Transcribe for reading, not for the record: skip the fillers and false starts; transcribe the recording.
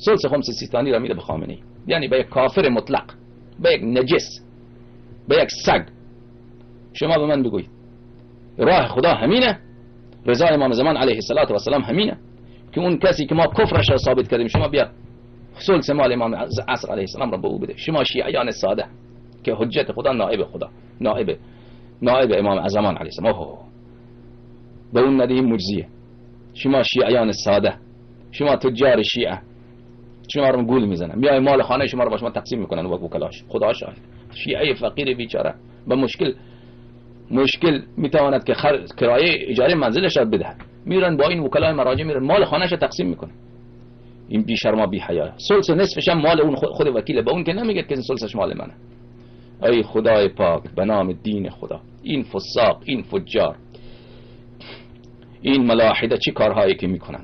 ثلث خمس سیستانی را میده به خامنه‌ای، یعنی به یک کافر مطلق، به یک نجس، به یک سگ. شما به من بگوید راه خدا همینه؟ رضا امام زمان علیه السلام همینه که اون کسی که ما کفرش را ثابت کردیم شما بیا ثلث مال امام عصر علیه السلام را به او بده؟ شما شیعیان ساده که حجت خدا نائب خدا، نائب امام زمان علیه السلام، به اون ندهیم مجزیه. شما شیعیان ساده، شما تجار شیعه، شما رو گول میزنن، میای مال خانه شما رو با شما تقسیم میکنن و وکلاش. خدا شاهد شیعه فقیر بیچاره به مشکل میتواند که کرایه اجاره منزلش را بده، میرن با این وکلای مراجع میرن مال خانهش را تقسیم میکنن. این بی شرما بی حیا. ثلث نصفش هم مال اون خود وکیله، به اون که نمیگه که ثلثش مال منه. ای خدای پاک به نام دین خدا، این فساق، این فجار، این ملاحده چی کارهایی که میکنن؟